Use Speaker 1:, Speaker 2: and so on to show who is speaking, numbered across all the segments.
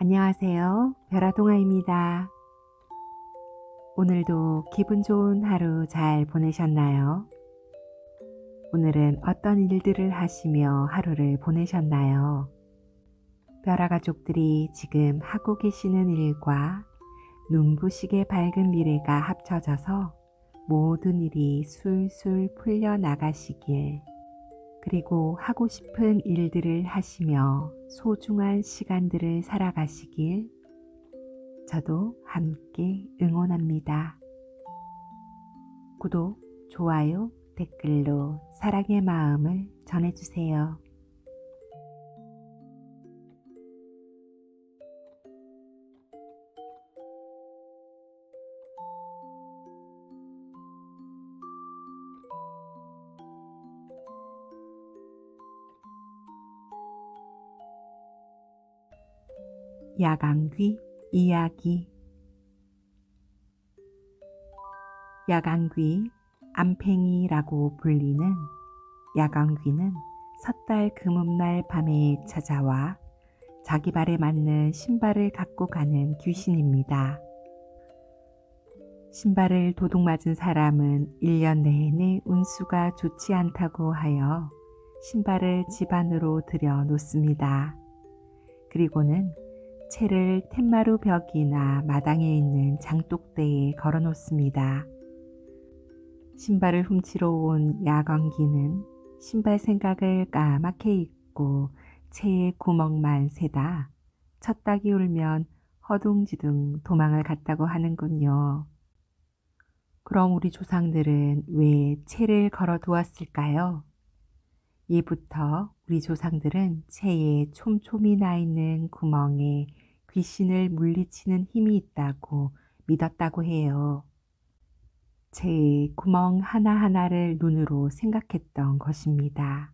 Speaker 1: 안녕하세요. 별아동아입니다. 오늘도 기분 좋은 하루 잘 보내셨나요? 오늘은 어떤 일들을 하시며 하루를 보내셨나요? 별아 가족들이 지금 하고 계시는 일과 눈부시게 밝은 미래가 합쳐져서 모든 일이 술술 풀려 나가시길, 그리고 하고 싶은 일들을 하시며 소중한 시간들을 살아가시길 저도 함께 응원합니다. 구독, 좋아요, 댓글로 사랑의 마음을 전해주세요. 야광귀 이야기. 야광귀, 암팽이라고 불리는 야광귀는 섣달 금음날 밤에 찾아와 자기 발에 맞는 신발을 갖고 가는 귀신입니다. 신발을 도둑맞은 사람은 1년 내내 운수가 좋지 않다고 하여 신발을 집 안으로 들여 놓습니다. 그리고는 채를 텐마루 벽이나 마당에 있는 장독대에 걸어 놓습니다. 신발을 훔치러 온 야광귀는 신발 생각을 까맣게 잊고 채의 구멍만 세다 첫 닭이 울면 허둥지둥 도망을 갔다고 하는군요. 그럼 우리 조상들은 왜 채를 걸어 두었을까요? 예부터 우리 조상들은 채에 촘촘히 나 있는 구멍에 귀신을 물리치는 힘이 있다고 믿었다고 해요. 채의 구멍 하나하나를 눈으로 생각했던 것입니다.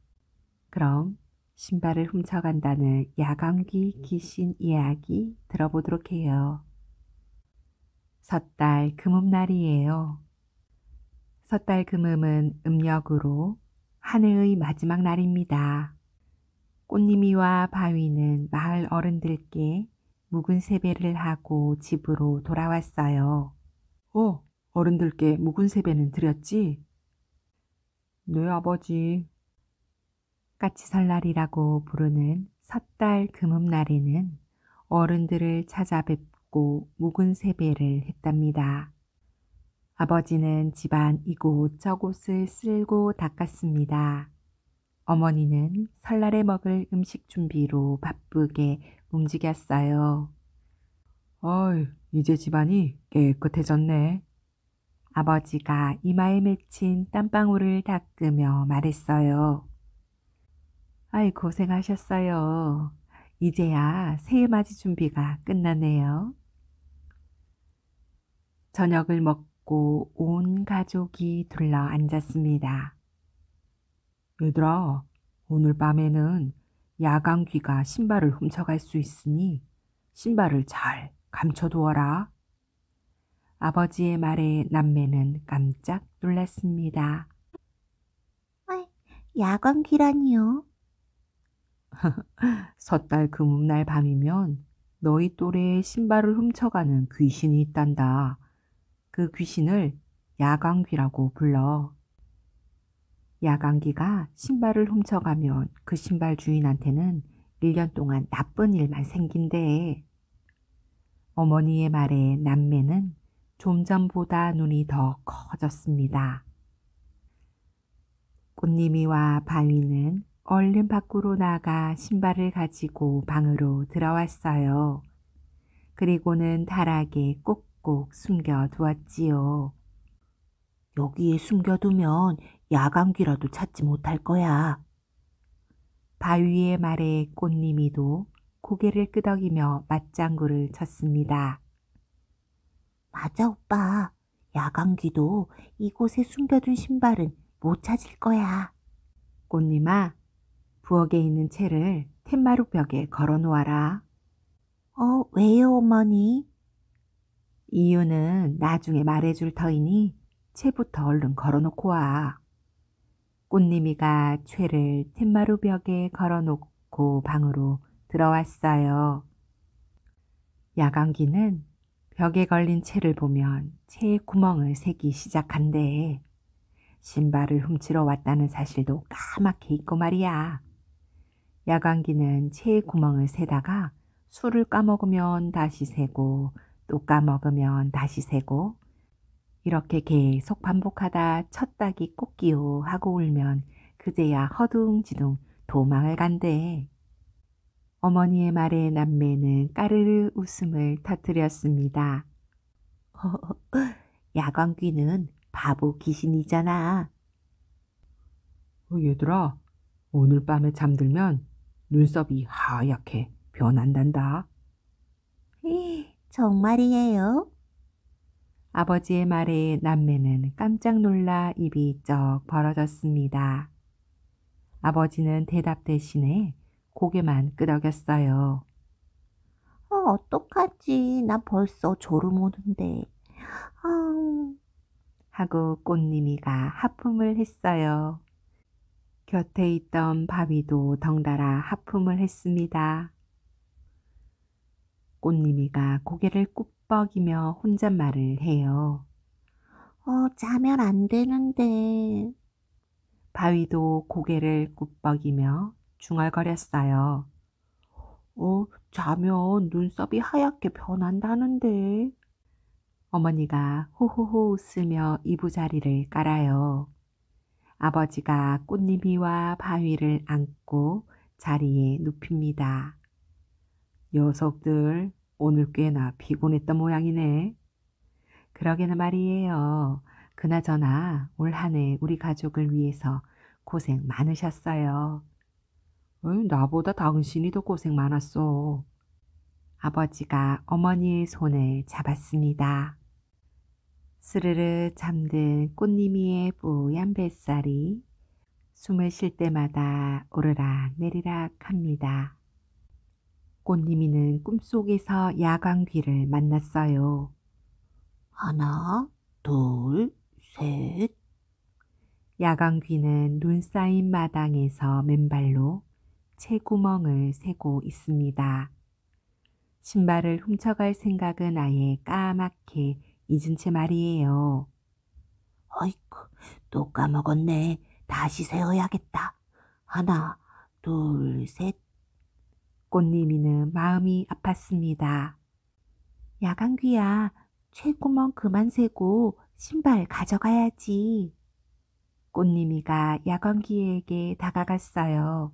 Speaker 1: 그럼 신발을 훔쳐간다는 야광귀 귀신 이야기 들어보도록 해요. 섣달 금음날이에요. 섣달 금음은 음력으로 한 해의 마지막 날입니다. 꽃님이와 바위는 마을 어른들께 묵은 세배를 하고 집으로 돌아왔어요. 어른들께 묵은 세배는 드렸지? 네, 아버지. 까치설날이라고 부르는 섣달 금음날에는 어른들을 찾아뵙고 묵은 세배를 했답니다. 아버지는 집안 이곳저곳을 쓸고 닦았습니다. 어머니는 설날에 먹을 음식 준비로 바쁘게 움직였어요. 어이, 이제 집안이 깨끗해졌네. 아버지가 이마에 맺힌 땀방울을 닦으며 말했어요. 아이, 고생하셨어요. 이제야 새해맞이 준비가 끝났네요. 저녁을 먹고 온 가족이 둘러 앉았습니다. 얘들아, 오늘 밤에는 야광귀가 신발을 훔쳐갈 수 있으니 신발을 잘 감춰두어라. 아버지의 말에 남매는 깜짝 놀랐습니다.
Speaker 2: 야광귀라니요?
Speaker 1: 섣달 금음날 밤이면 너희 또래의 신발을 훔쳐가는 귀신이 있단다. 그 귀신을 야광귀라고 불러. 야광귀가 신발을 훔쳐가면 그 신발 주인한테는 1년 동안 나쁜 일만 생긴대. 어머니의 말에 남매는 좀 전보다 눈이 더 커졌습니다. 꽃님이와 바위는 얼른 밖으로 나가 신발을 가지고 방으로 들어왔어요. 그리고는 다락에 꼭꼭 숨겨 두었지요.
Speaker 2: 여기에 숨겨두면 야광귀라도 찾지 못할 거야.
Speaker 1: 바위의 말에 꽃님이도 고개를 끄덕이며 맞장구를 쳤습니다.
Speaker 2: 맞아, 오빠. 야광귀도 이곳에 숨겨둔 신발은 못 찾을 거야.
Speaker 1: 꽃님아, 부엌에 있는 채를 텐마루 벽에 걸어 놓아라.
Speaker 2: 왜요, 어머니?
Speaker 1: 이유는 나중에 말해줄 터이니 채부터 얼른 걸어놓고 와. 꽃님이가 채를 텐마루 벽에 걸어놓고 방으로 들어왔어요. 야광귀는 벽에 걸린 채를 보면 채에 구멍을 새기 시작한대. 신발을 훔치러 왔다는 사실도 까맣게 잊고 말이야. 야광귀는 채에 구멍을 새다가 술을 까먹으면 다시 새고 또 까먹으면 다시 새고 이렇게 계속 반복하다 첫 닭이 꽃기요 하고 울면 그제야 허둥지둥 도망을 간대. 어머니의 말에 남매는 까르르 웃음을 터뜨렸습니다.
Speaker 2: 야광귀는 바보 귀신이잖아.
Speaker 1: 얘들아, 오늘 밤에 잠들면 눈썹이 하얗게 변한단다.
Speaker 2: 정말이에요?
Speaker 1: 아버지의 말에 남매는 깜짝 놀라 입이 쩍 벌어졌습니다. 아버지는 대답 대신에 고개만 끄덕였어요.
Speaker 2: 어떡하지? 나 벌써 졸음 오는데. 아,
Speaker 1: 하고 꽃님이가 하품을 했어요. 곁에 있던 바위도 덩달아 하품을 했습니다. 꽃님이가 고개를 꾹 뻐기며 혼잣말을 해요.
Speaker 2: 자면 안 되는데.
Speaker 1: 바위도 고개를 꾹 뻐기며 중얼거렸어요.
Speaker 2: 자면 눈썹이 하얗게 변한다는데.
Speaker 1: 어머니가 호호호 웃으며 이부자리를 깔아요. 아버지가 꽃님이와 바위를 안고 자리에 눕힙니다. 녀석들 오늘 꽤나 피곤했던 모양이네. 그러게나 말이에요. 그나저나 올 한 해 우리 가족을 위해서 고생 많으셨어요. 나보다 당신이 더 고생 많았어. 아버지가 어머니의 손을 잡았습니다. 스르르 잠든 꽃님이의 뽀얀 뱃살이 숨을 쉴 때마다 오르락 내리락 합니다. 꽃님이는 꿈속에서 야광귀를 만났어요.
Speaker 2: 하나, 둘, 셋.
Speaker 1: 야광귀는 눈 쌓인 마당에서 맨발로 채구멍을 세고 있습니다. 신발을 훔쳐갈 생각은 아예 까맣게 잊은 채 말이에요.
Speaker 2: 어이쿠, 또 까먹었네. 다시 세어야겠다. 하나, 둘, 셋.
Speaker 1: 꽃님이는 마음이 아팠습니다.
Speaker 2: 야광귀야, 채구멍 그만 세고 신발 가져가야지.
Speaker 1: 꽃님이가 야광귀에게 다가갔어요.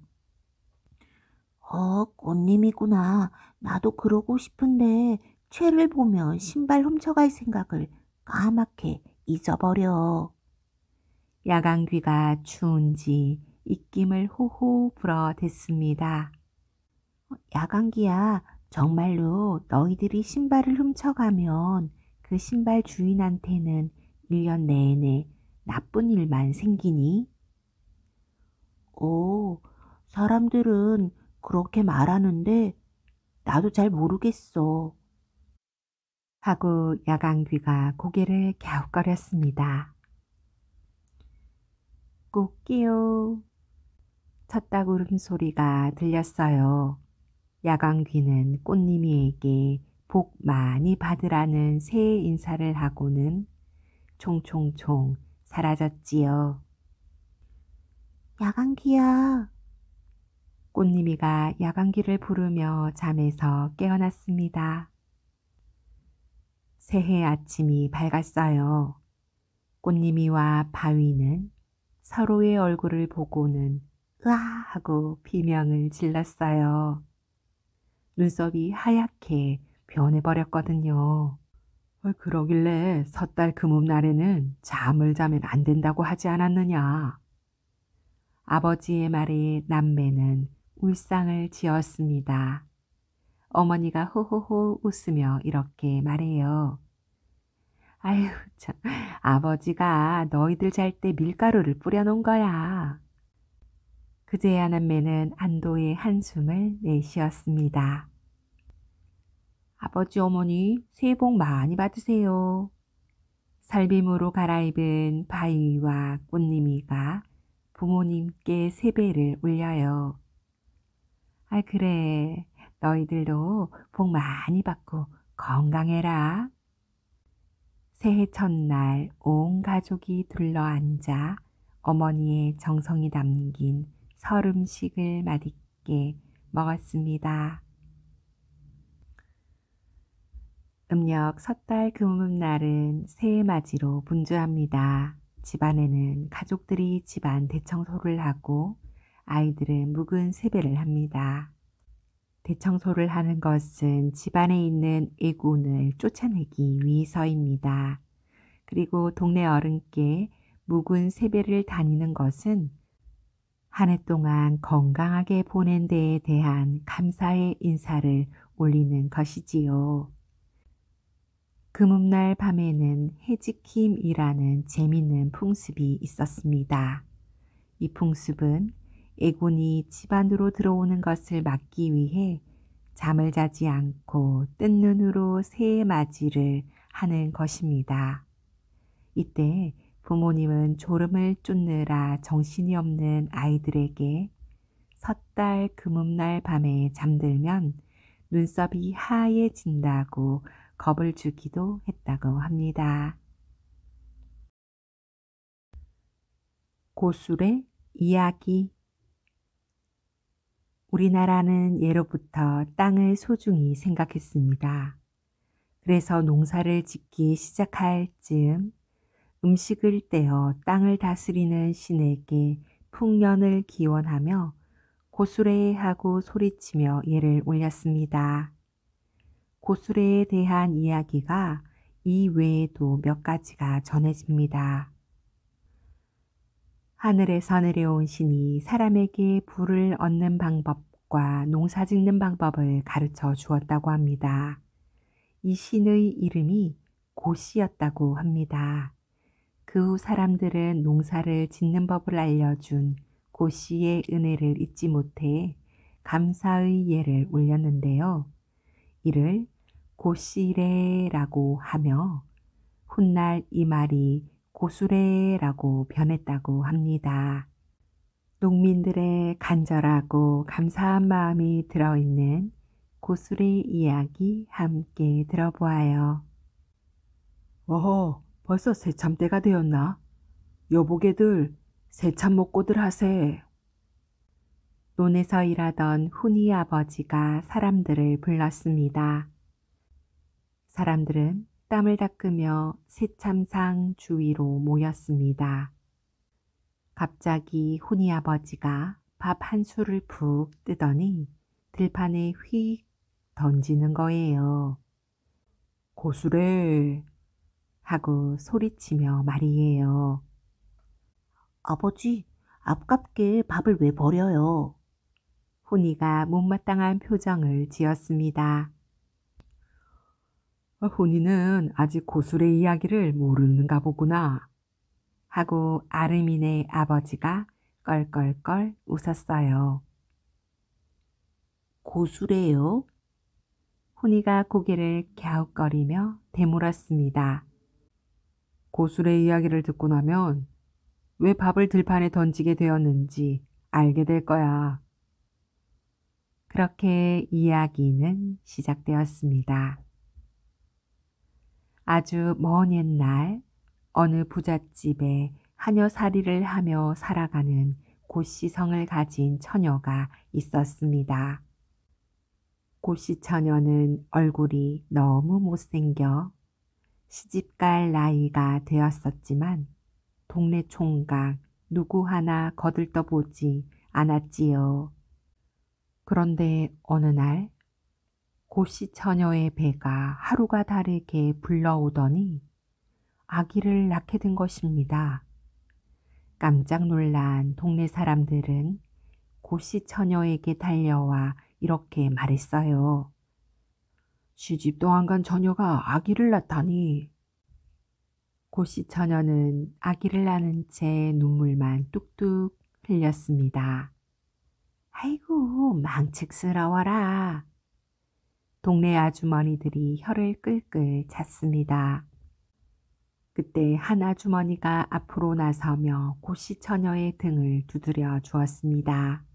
Speaker 2: 꽃님이구나. 나도 그러고 싶은데 채를 보면 신발 훔쳐갈 생각을 까맣게 잊어버려.
Speaker 1: 야광귀가 추운지 입김을 호호 불어댔습니다.
Speaker 2: 야광귀야, 정말로 너희들이 신발을 훔쳐가면 그 신발 주인한테는 1년 내내 나쁜 일만 생기니? 사람들은 그렇게 말하는데 나도 잘 모르겠어.
Speaker 1: 하고 야광귀가 고개를 갸웃거렸습니다. 꽃기요. 첫닭 울음소리가 들렸어요. 야광귀는 꽃님이에게 복 많이 받으라는 새해 인사를 하고는 총총총 사라졌지요.
Speaker 2: 야광귀야,
Speaker 1: 꽃님이가 야광귀를 부르며 잠에서 깨어났습니다. 새해 아침이 밝았어요. 꽃님이와 바위는 서로의 얼굴을 보고는 으아 하고 비명을 질렀어요. 눈썹이 하얗게 변해버렸거든요. 그러길래 섣달 금음날에는 잠을 자면 안 된다고 하지 않았느냐. 아버지의 말에 남매는 울상을 지었습니다. 어머니가 호호호 웃으며 이렇게 말해요. 아유, 참, 아버지가 너희들 잘 때 밀가루를 뿌려놓은 거야. 그제야 남매는 안도의 한숨을 내쉬었습니다. 아버지 어머니 새해 복 많이 받으세요. 살빔으로 갈아입은 바위와 꽃님이가 부모님께 세배를 올려요. 그래. 너희들도 복 많이 받고 건강해라. 새해 첫날 온 가족이 둘러앉아 어머니의 정성이 담긴 설 음식을 맛있게 먹었습니다. 음력 섣달 금음날은 새해 맞이로 분주합니다. 집안에는 가족들이 집안 대청소를 하고 아이들은 묵은 세배를 합니다. 대청소를 하는 것은 집안에 있는 애군을 쫓아내기 위해서입니다. 그리고 동네 어른께 묵은 세배를 다니는 것은 한 해 동안 건강하게 보낸 데에 대한 감사의 인사를 올리는 것이지요. 금음날 밤에는 해지킴이라는 재밌는 풍습이 있었습니다. 이 풍습은 애군이 집 안으로 들어오는 것을 막기 위해 잠을 자지 않고 뜬 눈으로 새해 맞이를 하는 것입니다. 이때 부모님은 졸음을 쫓느라 정신이 없는 아이들에게 섣달 금음날 밤에 잠들면 눈썹이 하얘진다고 겁을 주기도 했다고 합니다. 고술의 이야기. 우리나라는 예로부터 땅을 소중히 생각했습니다. 그래서 농사를 짓기 시작할 즈음 음식을 떼어 땅을 다스리는 신에게 풍년을 기원하며 고수레하고 소리치며 예를 올렸습니다. 고수레에 대한 이야기가 이 외에도 몇 가지가 전해집니다. 하늘에서 내려온 신이 사람에게 부를 얻는 방법과 농사 짓는 방법을 가르쳐 주었다고 합니다. 이 신의 이름이 고씨였다고 합니다. 그 후 사람들은 농사를 짓는 법을 알려준 고씨의 은혜를 잊지 못해 감사의 예를 올렸는데요. 이를 고씨래라고 하며 훗날 이 말이 고수래라고 변했다고 합니다. 농민들의 간절하고 감사한 마음이 들어있는 고수래 이야기 함께 들어보아요. 어허, 벌써 새참 때가 되었나? 여보게들, 새참 먹고들 하세. 논에서 일하던 훈이 아버지가 사람들을 불렀습니다. 사람들은 땀을 닦으며 새참상 주위로 모였습니다. 갑자기 훈이 아버지가 밥 한 술을 푹 뜨더니 들판에 휙 던지는 거예요. 고수래 하고 소리치며 말이에요.
Speaker 2: 아버지, 아깝게 밥을 왜 버려요?
Speaker 1: 훈이가 못마땅한 표정을 지었습니다. 훈이는 아직 고술의 이야기를 모르는가 보구나 하고 아르민의 아버지가 껄껄껄 웃었어요.
Speaker 2: 고수래요?
Speaker 1: 훈이가 고개를 갸웃거리며 되물었습니다. 고술의 이야기를 듣고 나면 왜 밥을 들판에 던지게 되었는지 알게 될 거야. 그렇게 이야기는 시작되었습니다. 아주 먼 옛날 어느 부잣집에 하녀살이를 하며 살아가는 고씨성을 가진 처녀가 있었습니다. 고씨 처녀는 얼굴이 너무 못생겨 시집갈 나이가 되었었지만 동네 총각 누구 하나 거들떠보지 않았지요. 그런데 어느 날 고씨 처녀의 배가 하루가 다르게 불러오더니 아기를 낳게 된 것입니다. 깜짝 놀란 동네 사람들은 고씨 처녀에게 달려와 이렇게 말했어요. 시집도 안 간 처녀가 아기를 낳다니. 고씨 처녀는 아기를 낳은 채 눈물만 뚝뚝 흘렸습니다. 아이고 망측스러워라. 동네 아주머니들이 혀를 끌끌 찼습니다. 그때 한 아주머니가 앞으로 나서며 고씨 처녀의 등을 두드려 주었습니다.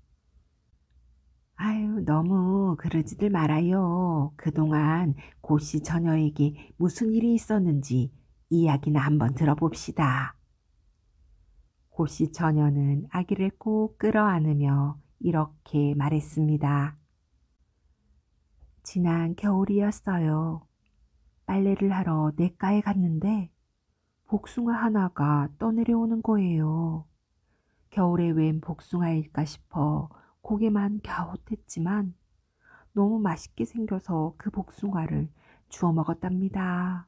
Speaker 1: 아유, 너무 그러지들 말아요. 그동안 고씨 처녀에게 무슨 일이 있었는지 이야기나 한번 들어봅시다. 고씨 처녀는 아기를 꼭 끌어안으며 이렇게 말했습니다. 지난 겨울이었어요. 빨래를 하러 냇가에 갔는데 복숭아 하나가 떠내려오는 거예요. 겨울에 웬 복숭아일까 싶어 고개만 갸웃했지만 너무 맛있게 생겨서 그 복숭아를 주워 먹었답니다.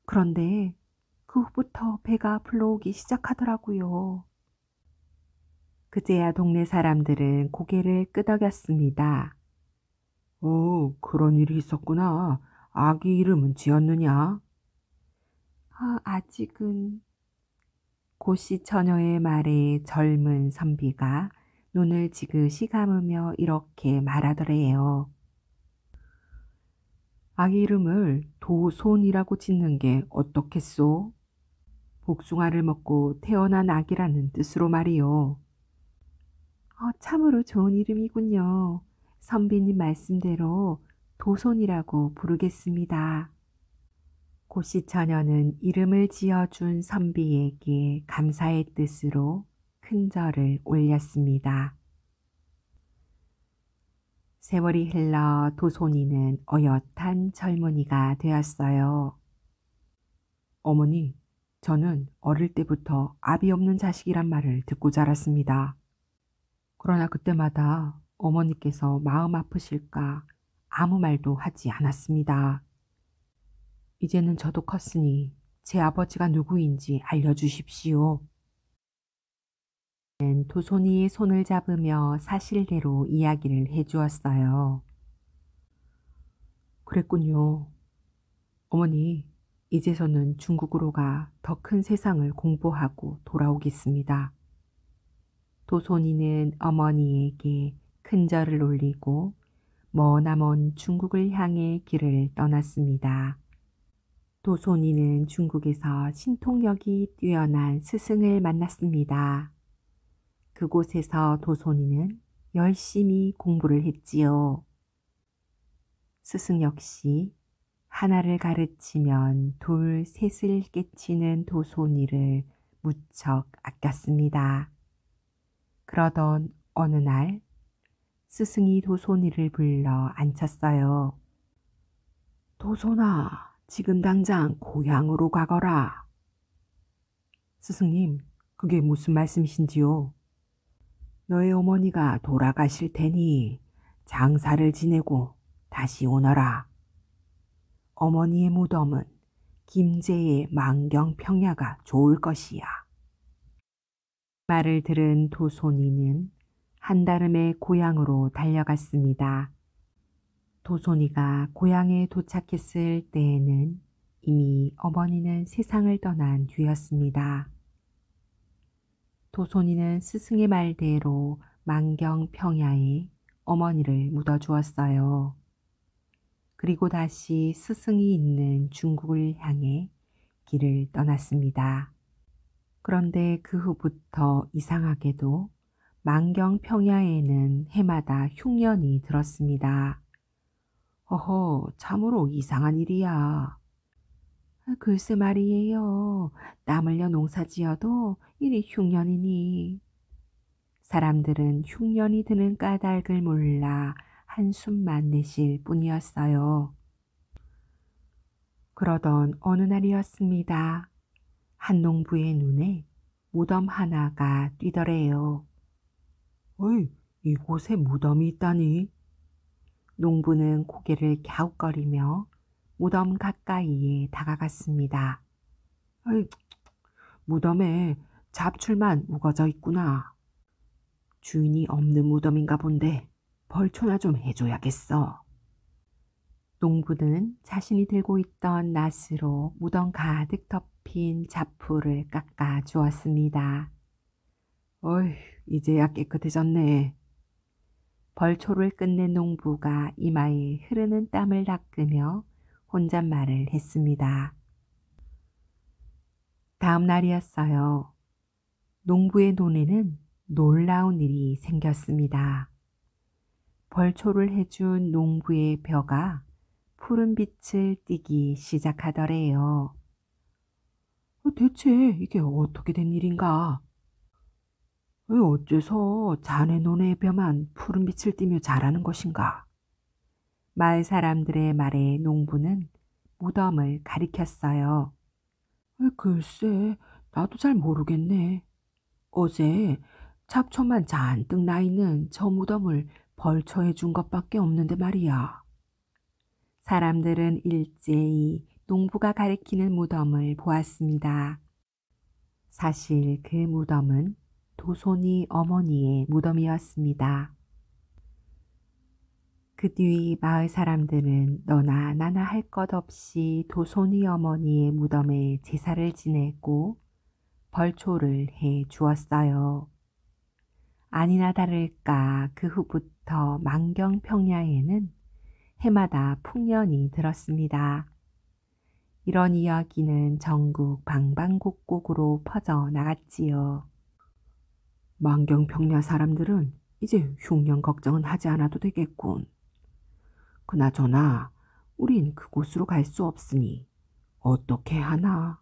Speaker 1: 그런데 그 후부터 배가 불러오기 시작하더라고요. 그제야 동네 사람들은 고개를 끄덕였습니다. 그런 일이 있었구나. 아기 이름은 지었느냐? 아직은. 고씨 처녀의 말에 젊은 선비가 눈을 지그시 감으며 이렇게 말하더래요. 아기 이름을 도손이라고 짓는 게 어떻겠소? 복숭아를 먹고 태어난 아기라는 뜻으로 말이요. 참으로 좋은 이름이군요. 선비님 말씀대로 도손이라고 부르겠습니다. 고씨 처녀는 이름을 지어준 선비에게 감사의 뜻으로 큰 절을 올렸습니다. 세월이 흘러 도손이는 어엿한 젊은이가 되었어요. 어머니, 저는 어릴 때부터 아비 없는 자식이란 말을 듣고 자랐습니다. 그러나 그때마다 어머니께서 마음 아프실까 아무 말도 하지 않았습니다. 이제는 저도 컸으니 제 아버지가 누구인지 알려주십시오. 도손이의 손을 잡으며 사실대로 이야기를 해주었어요. 그랬군요. 어머니, 이제서는 중국으로 가 더 큰 세상을 공부하고 돌아오겠습니다. 도손이는 어머니에게 큰 절을 올리고 머나먼 중국을 향해 길을 떠났습니다. 도손이는 중국에서 신통력이 뛰어난 스승을 만났습니다. 그곳에서 도손이는 열심히 공부를 했지요. 스승 역시 하나를 가르치면 둘, 셋을 깨치는 도손이를 무척 아꼈습니다. 그러던 어느 날 스승이 도손이를 불러 앉혔어요. 도손아, 지금 당장 고향으로 가거라. 스승님, 그게 무슨 말씀이신지요? 너의 어머니가 돌아가실 테니 장사를 지내고 다시 오너라. 어머니의 무덤은 김제의 만경평야가 좋을 것이야. 말을 들은 도손이는 한달음에 고향으로 달려갔습니다. 도손이가 고향에 도착했을 때에는 이미 어머니는 세상을 떠난 뒤였습니다. 도손이는 스승의 말대로 만경평야에 어머니를 묻어주었어요. 그리고 다시 스승이 있는 중국을 향해 길을 떠났습니다. 그런데 그 후부터 이상하게도 만경평야에는 해마다 흉년이 들었습니다. 허허, 참으로 이상한 일이야. 글쎄 말이에요. 땀 흘려 농사 지어도 이리 흉년이니. 사람들은 흉년이 드는 까닭을 몰라 한숨만 내쉴 뿐이었어요. 그러던 어느 날이었습니다. 한 농부의 눈에 무덤 하나가 띄더래요. 어이, 이곳에 무덤이 있다니. 농부는 고개를 갸웃거리며 무덤 가까이에 다가갔습니다. 어이, 무덤에 잡출만 우거져 있구나. 주인이 없는 무덤인가 본데 벌초나 좀 해줘야겠어. 농부는 자신이 들고 있던 낫으로 무덤 가득 덮인 잡풀을 깎아 주었습니다. 어이, 이제야 깨끗해졌네. 벌초를 끝낸 농부가 이마에 흐르는 땀을 닦으며 혼잣말을 했습니다. 다음 날이었어요. 농부의 눈에는 놀라운 일이 생겼습니다. 벌초를 해준 농부의 벼가 푸른 빛을 띠기 시작하더래요. 대체 이게 어떻게 된 일인가? 어째서 자네 논의 벼만 푸른 빛을 띠며 자라는 것인가? 마을 사람들의 말에 농부는 무덤을 가리켰어요. 글쎄, 나도 잘 모르겠네. 어제 잡초만 잔뜩 나 있는 저 무덤을 벌초해 준 것밖에 없는데 말이야. 사람들은 일제히 농부가 가리키는 무덤을 보았습니다. 사실 그 무덤은 도손이 어머니의 무덤이었습니다. 그 뒤 마을 사람들은 너나 나나 할 것 없이 도손이 어머니의 무덤에 제사를 지내고 벌초를 해 주었어요. 아니나 다를까 그 후부터 만경평야에는 해마다 풍년이 들었습니다. 이런 이야기는 전국 방방곡곡으로 퍼져 나갔지요. 만경평야 사람들은 이제 흉년 걱정은 하지 않아도 되겠군. 그나저나 우린 그곳으로 갈 수 없으니 어떻게 하나?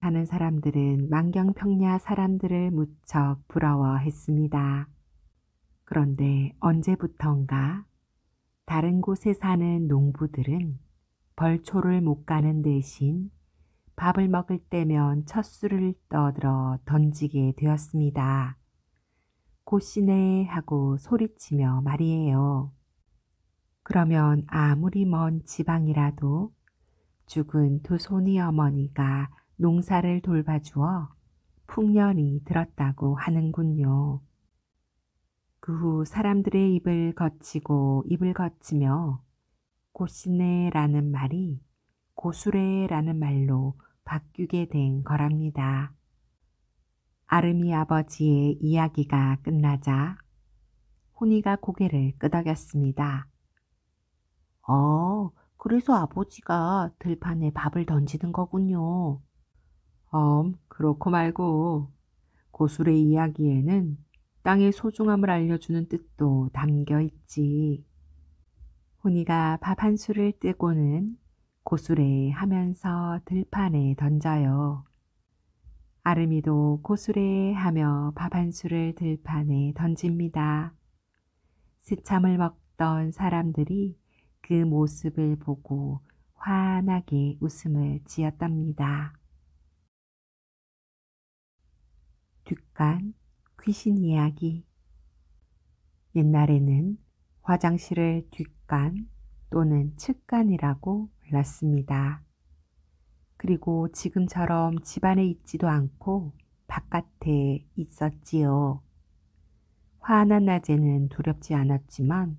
Speaker 1: 사는 사람들은 만경평야 사람들을 무척 부러워했습니다. 그런데 언제부턴가 다른 곳에 사는 농부들은 벌초를 못 가는 대신 밥을 먹을 때면 첫술을 떠들어 던지게 되었습니다. 곧시네 하고 소리치며 말이에요. 그러면 아무리 먼 지방이라도 죽은 도손이 어머니가 농사를 돌봐주어 풍년이 들었다고 하는군요. 그 후 사람들의 입을 거치고 입을 거치며 곧시네라는 말이 고수레라는 말로 바뀌게 된 거랍니다. 아름이 아버지의 이야기가 끝나자 혼이가 고개를 끄덕였습니다.
Speaker 2: 그래서 아버지가 들판에 밥을 던지는 거군요.
Speaker 1: 그렇고 말고 고술의 이야기에는 땅의 소중함을 알려주는 뜻도 담겨 있지. 혼이가 밥 한 술을 뜨고는 고수레 하면서 들판에 던져요. 아름이도 고수레 하며 밥 한 술을 들판에 던집니다. 스참을 먹던 사람들이 그 모습을 보고 환하게 웃음을 지었답니다. 뒷간 귀신 이야기. 옛날에는 화장실을 뒷간 또는 측간이라고 불렀습니다. 그리고 지금처럼 집 안에 있지도 않고 바깥에 있었지요. 환한 낮에는 두렵지 않았지만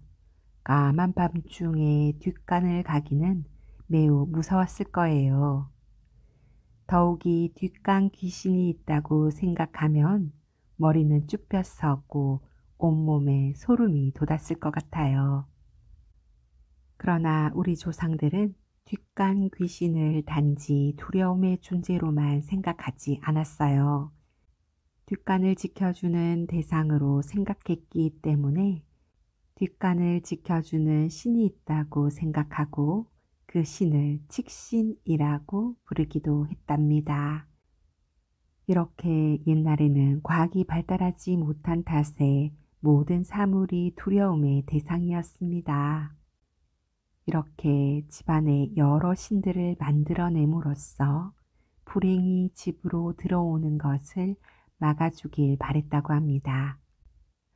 Speaker 1: 까만 밤중에 뒷간을 가기는 매우 무서웠을 거예요. 더욱이 뒷간 귀신이 있다고 생각하면 머리는 쭈뼛 서고 온몸에 소름이 돋았을 것 같아요. 그러나 우리 조상들은 뒷간 귀신을 단지 두려움의 존재로만 생각하지 않았어요. 뒷간을 지켜주는 대상으로 생각했기 때문에 뒷간을 지켜주는 신이 있다고 생각하고 그 신을 칙신이라고 부르기도 했답니다. 이렇게 옛날에는 과학이 발달하지 못한 탓에 모든 사물이 두려움의 대상이었습니다. 이렇게 집안에 여러 신들을 만들어냄으로써 불행이 집으로 들어오는 것을 막아주길 바랬다고 합니다.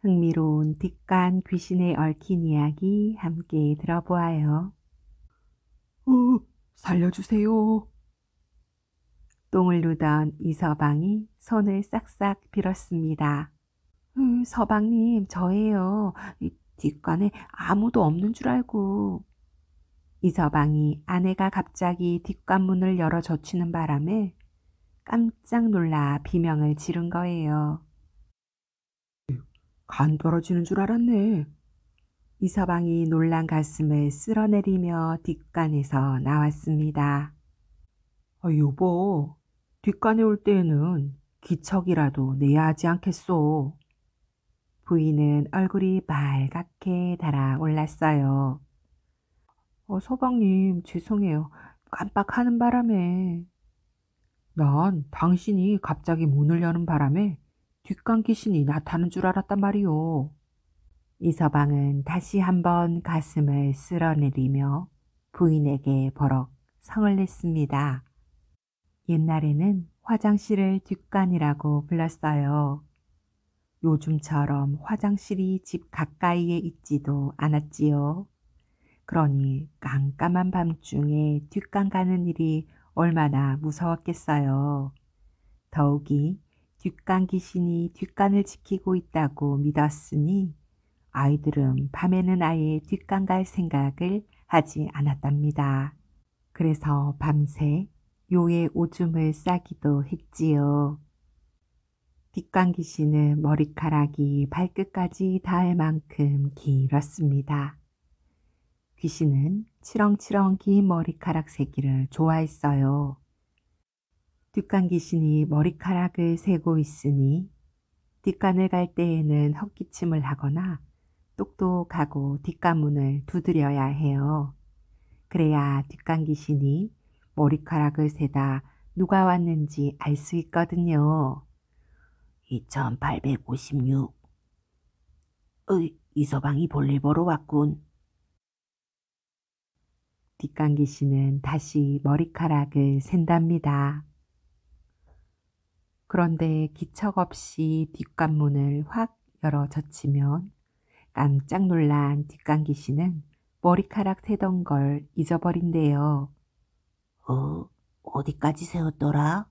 Speaker 1: 흥미로운 뒷간 귀신에 얽힌 이야기 함께 들어보아요. 살려주세요. 똥을 누던 이서방이 손을 싹싹 빌었습니다. 서방님, 저예요. 이 뒷간에 아무도 없는 줄 알고. 이서방이 아내가 갑자기 뒷관문을 열어 젖히는 바람에 깜짝 놀라 비명을 지른 거예요. 간 떨어지는 줄 알았네. 이서방이 놀란 가슴을 쓸어내리며 뒷간에서 나왔습니다. 여보, 뒷간에 올 때에는 기척이라도 내야 하지 않겠소. 부인은 얼굴이 빨갛게 달아올랐어요. 서방님, 죄송해요. 깜빡하는 바람에. 난 당신이 갑자기 문을 여는 바람에 뒷간 귀신이 나타난 줄 알았단 말이오. 이서방은 다시 한번 가슴을 쓸어내리며 부인에게 버럭 성을 냈습니다. 옛날에는 화장실을 뒷간이라고 불렀어요. 요즘처럼 화장실이 집 가까이에 있지도 않았지요. 그러니 깜깜한 밤중에 뒷간 가는 일이 얼마나 무서웠겠어요. 더욱이 뒷간 귀신이 뒷간을 지키고 있다고 믿었으니 아이들은 밤에는 아예 뒷간 갈 생각을 하지 않았답니다. 그래서 밤새 요의 오줌을 싸기도 했지요. 뒷간 귀신은 머리카락이 발끝까지 닿을 만큼 길었습니다. 귀신은 치렁치렁 긴 머리카락 세기를 좋아했어요. 뒷간 귀신이 머리카락을 세고 있으니 뒷간을 갈 때에는 헛기침을 하거나 똑똑하고 뒷간문을 두드려야 해요. 그래야 뒷간 귀신이 머리카락을 세다 누가 왔는지 알 수 있거든요. 2856. 이서방이 볼일 보러 왔군. 뒷간 귀신은 다시 머리카락을 센답니다. 그런데 기척 없이 뒷간문을 확 열어 젖히면 깜짝 놀란 뒷간 귀신은 머리카락 세던 걸 잊어버린대요. 어디까지 세웠더라?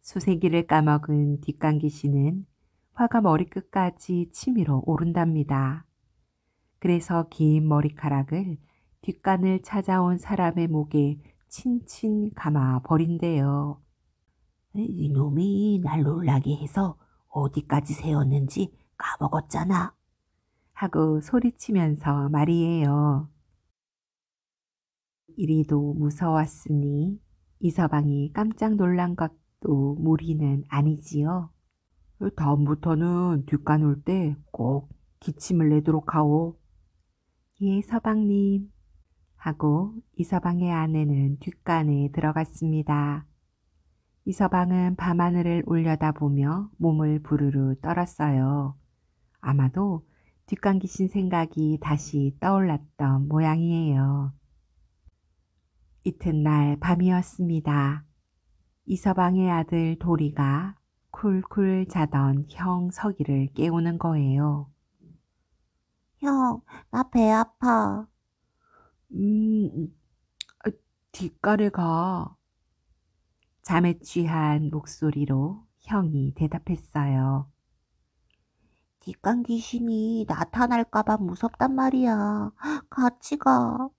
Speaker 1: 수세기를 까먹은 뒷간 귀신은 화가 머리끝까지 치밀어 오른답니다. 그래서 긴 머리카락을 뒷간을 찾아온 사람의 목에 친친 감아 버린대요. 이놈이 날 놀라게 해서 어디까지 세웠는지 까먹었잖아. 하고 소리치면서 말이에요. 이리도 무서웠으니 이서방이 깜짝 놀란 것도 무리는 아니지요. 다음부터는 뒷간 올 때 꼭 기침을 내도록 하오. 예, 서방님. 하고 이서방의 아내는 뒷간에 들어갔습니다. 이서방은 밤하늘을 올려다보며 몸을 부르르 떨었어요. 아마도 뒷간 귀신 생각이 다시 떠올랐던 모양이에요. 이튿날 밤이었습니다. 이서방의 아들 도리가 쿨쿨 자던 형 서기를 깨우는 거예요. 형, 나 배 아파. 아, 뒷간에 가. 잠에 취한 목소리로 형이 대답했어요. 뒷간 귀신이 나타날까봐 무섭단 말이야. 같이 가.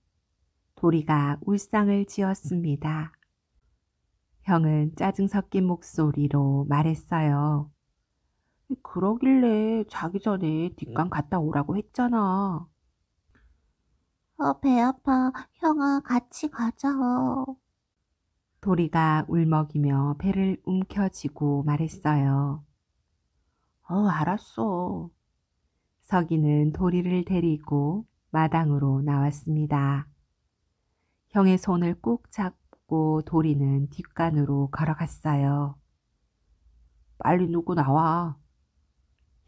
Speaker 1: 도리가 울상을 지었습니다. 형은 짜증 섞인 목소리로 말했어요. 그러길래 자기 전에 뒷간 갔다 오라고 했잖아. 배 아파. 형아, 같이 가자. 도리가 울먹이며 배를 움켜쥐고 말했어요. 알았어. 서기는 도리를 데리고 마당으로 나왔습니다. 형의 손을 꾹 잡고 도리는 뒷간으로 걸어갔어요. 빨리 누구 나와.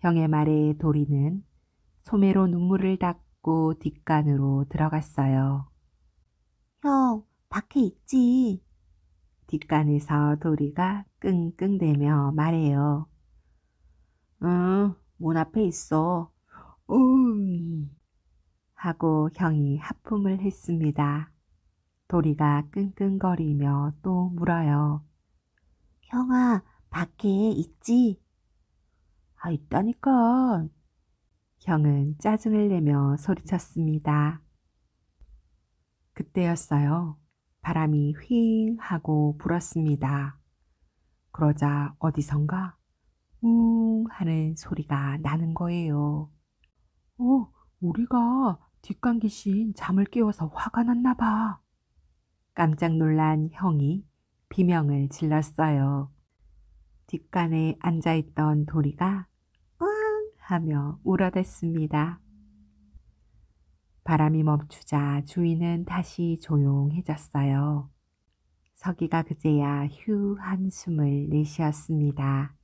Speaker 1: 형의 말에 도리는 소매로 눈물을 닦고 뒷간으로 들어갔어요. 형, 밖에 있지. 뒷간에서 도리가 끙끙대며 말해요. 응, 문 앞에 있어. 하고 형이 하품을 했습니다. 도리가 끙끙거리며 또 물어요. 형아, 밖에 있지? 있다니까. 형은 짜증을 내며 소리쳤습니다. 그때였어요. 바람이 휘잉 하고 불었습니다. 그러자 어디선가 하는 소리가 나는 거예요. 우리가 뒷간 귀신 잠을 깨워서 화가 났나 봐. 깜짝 놀란 형이 비명을 질렀어요. 뒷간에 앉아있던 도리가 으앙 하며 울어댔습니다. 바람이 멈추자 주인은 다시 조용해졌어요. 서기가 그제야 휴 한숨을 내쉬었습니다.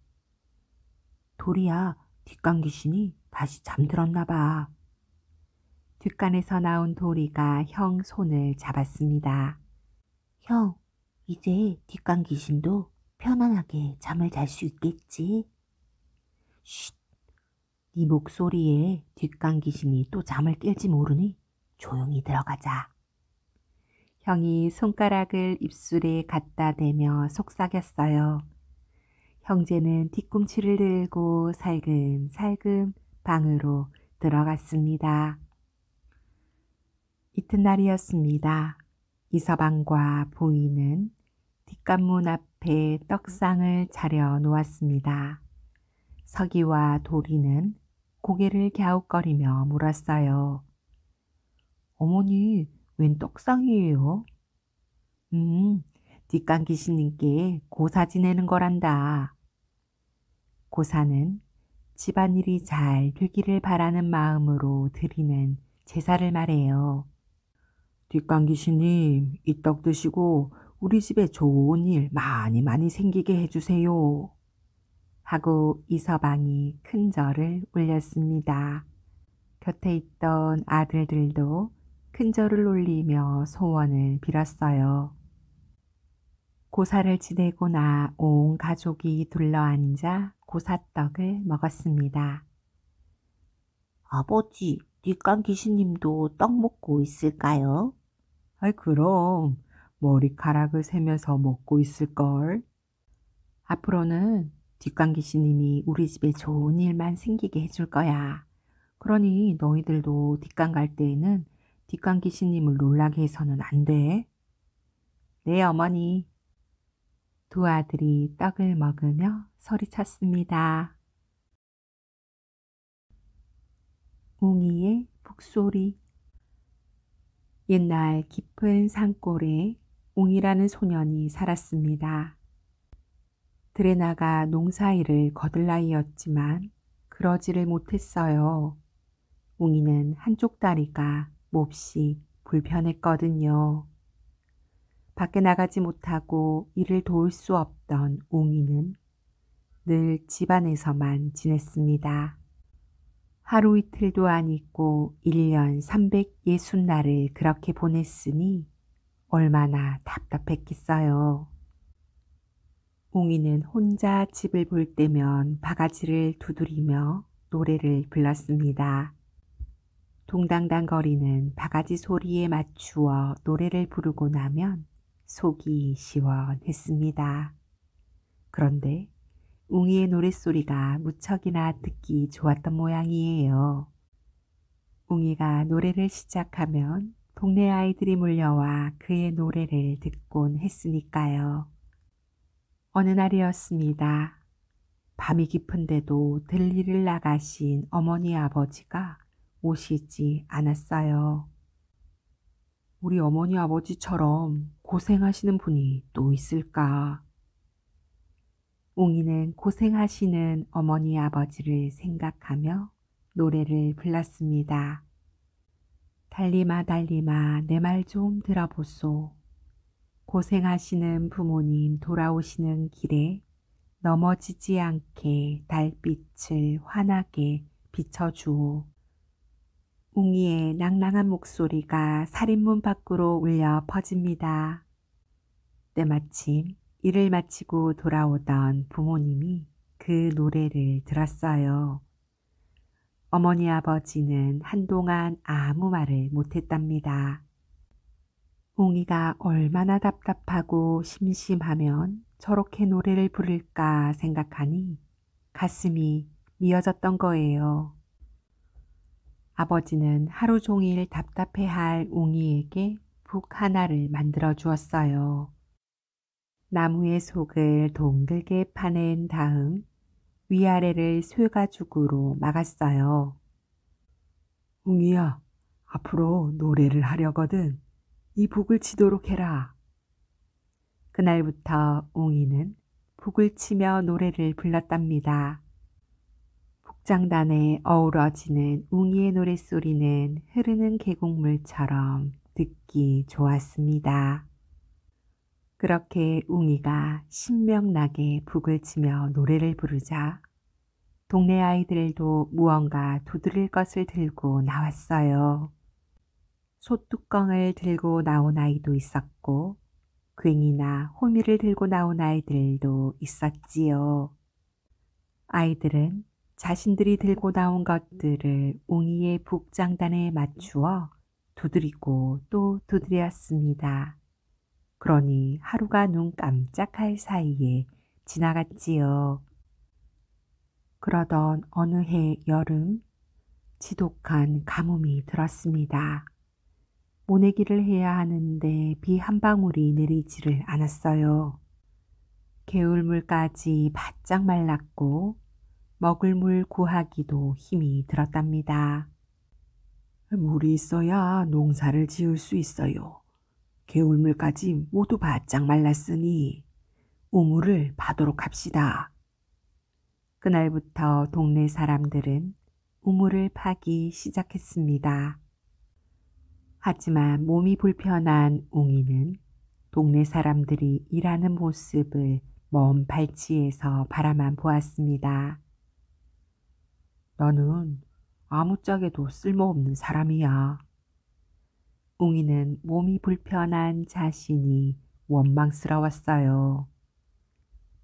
Speaker 1: 도리야, 뒷간 귀신이 다시 잠들었나 봐. 뒷간에서 나온 도리가 형 손을 잡았습니다.
Speaker 2: 형, 이제 뒷간 귀신도 편안하게 잠을 잘 수 있겠지? 쉿, 네 목소리에 뒷간 귀신이 또 잠을 깰지 모르니 조용히 들어가자.
Speaker 1: 형이 손가락을 입술에 갖다 대며 속삭였어요. 형제는 뒤꿈치를 들고 살금살금 방으로 들어갔습니다. 이튿날이었습니다. 이서방과 보이는 뒷간문 앞에 떡상을 차려 놓았습니다. 서기와 도리는 고개를 갸웃거리며 물었어요. 어머니, 웬 떡상이에요? 뒷간 귀신님께 고사 지내는 거란다. 고사는 집안일이 잘 되기를 바라는 마음으로 드리는 제사를 말해요. 뒷간 귀신님, 이 떡 드시고 우리 집에 좋은 일 많이 생기게 해주세요. 하고 이서방이 큰 절을 올렸습니다. 곁에 있던 아들들도 큰 절을 올리며 소원을 빌었어요. 고사를 지내고나 온 가족이 둘러앉아 고사떡을 먹었습니다.
Speaker 2: 아버지, 뒷간 귀신님도 떡 먹고 있을까요?
Speaker 1: 아이 그럼 머리카락을 세면서 먹고 있을걸. 앞으로는 뒷간 귀신님이 우리 집에 좋은 일만 생기게 해줄 거야. 그러니 너희들도 뒷간 갈 때에는 뒷간 귀신님을 놀라게 해서는 안 돼. 네 어머니. 두 아들이 떡을 먹으며 소리쳤습니다. 웅이의 북소리. 옛날 깊은 산골에 웅이라는 소년이 살았습니다. 들에 나가 농사일을 거둘 나이였지만 그러지를 못했어요. 웅이는 한쪽 다리가 몹시 불편했거든요. 밖에 나가지 못하고 일을 도울 수 없던 웅이는 늘 집안에서만 지냈습니다. 하루 이틀도 아니고 1년 360날을 그렇게 보냈으니 얼마나 답답했겠어요. 웅이는 혼자 집을 볼 때면 바가지를 두드리며 노래를 불렀습니다. 동당당거리는 바가지 소리에 맞추어 노래를 부르고 나면 속이 시원했습니다. 그런데 웅이의 노랫소리가 무척이나 듣기 좋았던 모양이에요. 웅이가 노래를 시작하면 동네 아이들이 몰려와 그의 노래를 듣곤 했으니까요. 어느 날이었습니다. 밤이 깊은데도 들일을 나가신 어머니 아버지가 오시지 않았어요. 우리 어머니 아버지처럼 고생하시는 분이 또 있을까? 웅이는 고생하시는 어머니 아버지를 생각하며 노래를 불렀습니다. 달리마 달리마 내 말 좀 들어보소. 고생하시는 부모님 돌아오시는 길에 넘어지지 않게 달빛을 환하게 비춰주오. 웅이의 낭낭한 목소리가 살인문 밖으로 울려 퍼집니다. 때마침 일을 마치고 돌아오던 부모님이 그 노래를 들었어요. 어머니 아버지는 한동안 아무 말을 못했답니다. 웅이가 얼마나 답답하고 심심하면 저렇게 노래를 부를까 생각하니 가슴이 미어졌던 거예요. 아버지는 하루 종일 답답해할 웅이에게 북 하나를 만들어 주었어요. 나무의 속을 동글게 파낸 다음 위아래를 쇠가죽으로 막았어요. 웅이야, 앞으로 노래를 하려거든 이 북을 치도록 해라. 그날부터 웅이는 북을 치며 노래를 불렀답니다. 북장단에 어우러지는 웅이의 노랫소리는 흐르는 계곡물처럼 듣기 좋았습니다. 그렇게 웅이가 신명나게 북을 치며 노래를 부르자 동네 아이들도 무언가 두드릴 것을 들고 나왔어요. 솥뚜껑을 들고 나온 아이도 있었고 괭이나 호미를 들고 나온 아이들도 있었지요. 아이들은 자신들이 들고 나온 것들을 웅이의 북장단에 맞추어 두드리고 또 두드렸습니다. 그러니 하루가 눈 깜짝할 사이에 지나갔지요. 그러던 어느 해 여름, 지독한 가뭄이 들었습니다. 모내기를 해야 하는데 비 한 방울이 내리지를 않았어요. 개울물까지 바짝 말랐고 먹을 물 구하기도 힘이 들었답니다. 물이 있어야 농사를 지을 수 있어요. 개울물까지 모두 바짝 말랐으니 우물을 파도록 합시다. 그날부터 동네 사람들은 우물을 파기 시작했습니다. 하지만 몸이 불편한 웅이는 동네 사람들이 일하는 모습을 먼 발치에서 바라만 보았습니다. 나는 아무짝에도 쓸모없는 사람이야. 웅이는 몸이 불편한 자신이 원망스러웠어요.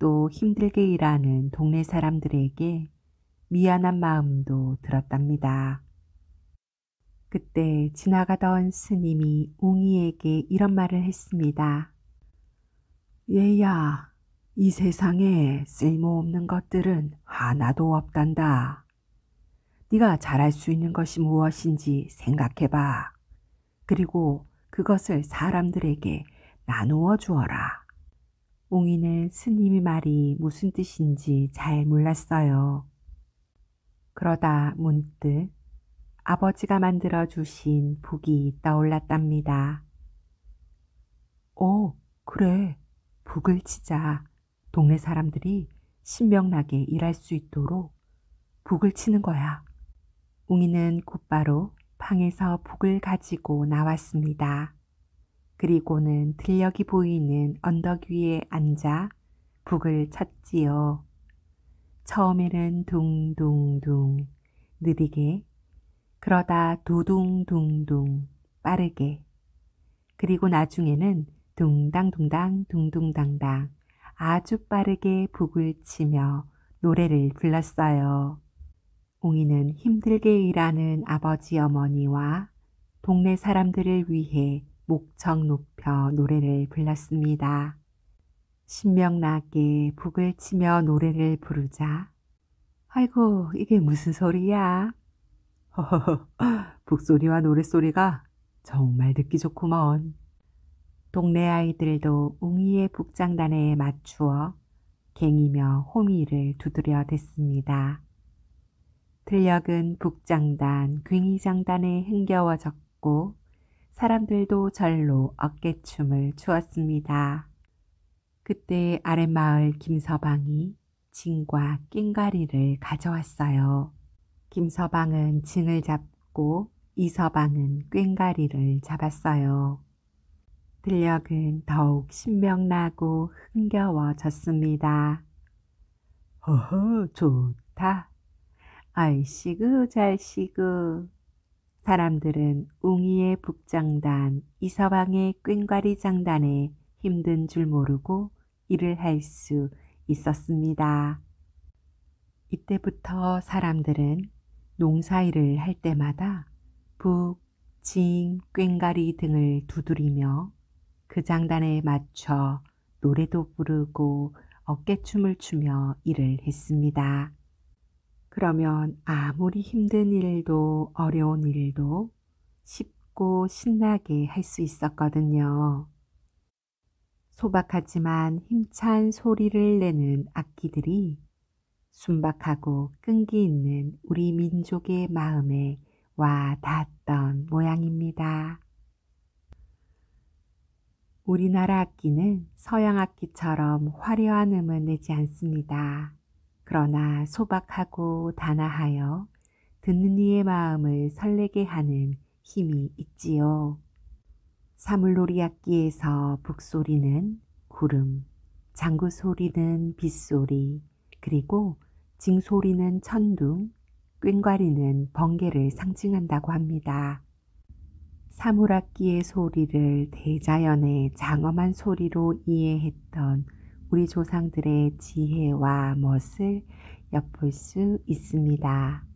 Speaker 1: 또 힘들게 일하는 동네 사람들에게 미안한 마음도 들었답니다. 그때 지나가던 스님이 웅이에게 이런 말을 했습니다. 얘야, 이 세상에 쓸모없는 것들은 하나도 없단다. 네가 잘할 수 있는 것이 무엇인지 생각해봐. 그리고 그것을 사람들에게 나누어 주어라. 웅이는 스님의 말이 무슨 뜻인지 잘 몰랐어요. 그러다 문득 아버지가 만들어 주신 북이 떠올랐답니다. 그래. 북을 치자. 동네 사람들이 신명나게 일할 수 있도록 북을 치는 거야. 웅이는 곧바로 방에서 북을 가지고 나왔습니다. 그리고는 들녘이 보이는 언덕 위에 앉아 북을 쳤지요. 처음에는 둥둥둥 느리게, 그러다 두둥둥둥 빠르게, 그리고 나중에는 둥당둥당 둥둥당당 아주 빠르게 북을 치며 노래를 불렀어요. 웅이는 힘들게 일하는 아버지 어머니와 동네 사람들을 위해 목청 높여 노래를 불렀습니다. 신명나게 북을 치며 노래를 부르자 아이고 이게 무슨 소리야? 허허허 북소리와 노랫소리가 정말 듣기 좋구먼. 동네 아이들도 웅이의 북장단에 맞추어 갱이며 호미를 두드려 댔습니다. 들녘은 북장단, 괭이장단에 흥겨워졌고 사람들도 절로 어깨춤을 추었습니다. 그때 아랫마을 김서방이 징과 꽹과리를 가져왔어요. 김서방은 징을 잡고 이서방은 꽹과리를 잡았어요. 들녘은 더욱 신명나고 흥겨워졌습니다. 허허 좋다. 아이씨구 잘씨구. 사람들은 웅이의 북장단, 이서방의 꽹과리 장단에 힘든 줄 모르고 일을 할 수 있었습니다. 이때부터 사람들은 농사일을 할 때마다 북, 징, 꽹과리 등을 두드리며 그 장단에 맞춰 노래도 부르고 어깨춤을 추며 일을 했습니다. 그러면 아무리 힘든 일도 어려운 일도 쉽고 신나게 할 수 있었거든요. 소박하지만 힘찬 소리를 내는 악기들이 순박하고 끈기 있는 우리 민족의 마음에 와 닿았던 모양입니다. 우리나라 악기는 서양 악기처럼 화려한 음은 내지 않습니다. 그러나 소박하고 단아하여 듣는 이의 마음을 설레게 하는 힘이 있지요. 사물놀이 악기에서 북소리는 구름, 장구 소리는 빗소리, 그리고 징소리는 천둥, 꽹과리는 번개를 상징한다고 합니다. 사물악기의 소리를 대자연의 장엄한 소리로 이해했던 우리 조상들의 지혜와 멋을 엿볼 수 있습니다.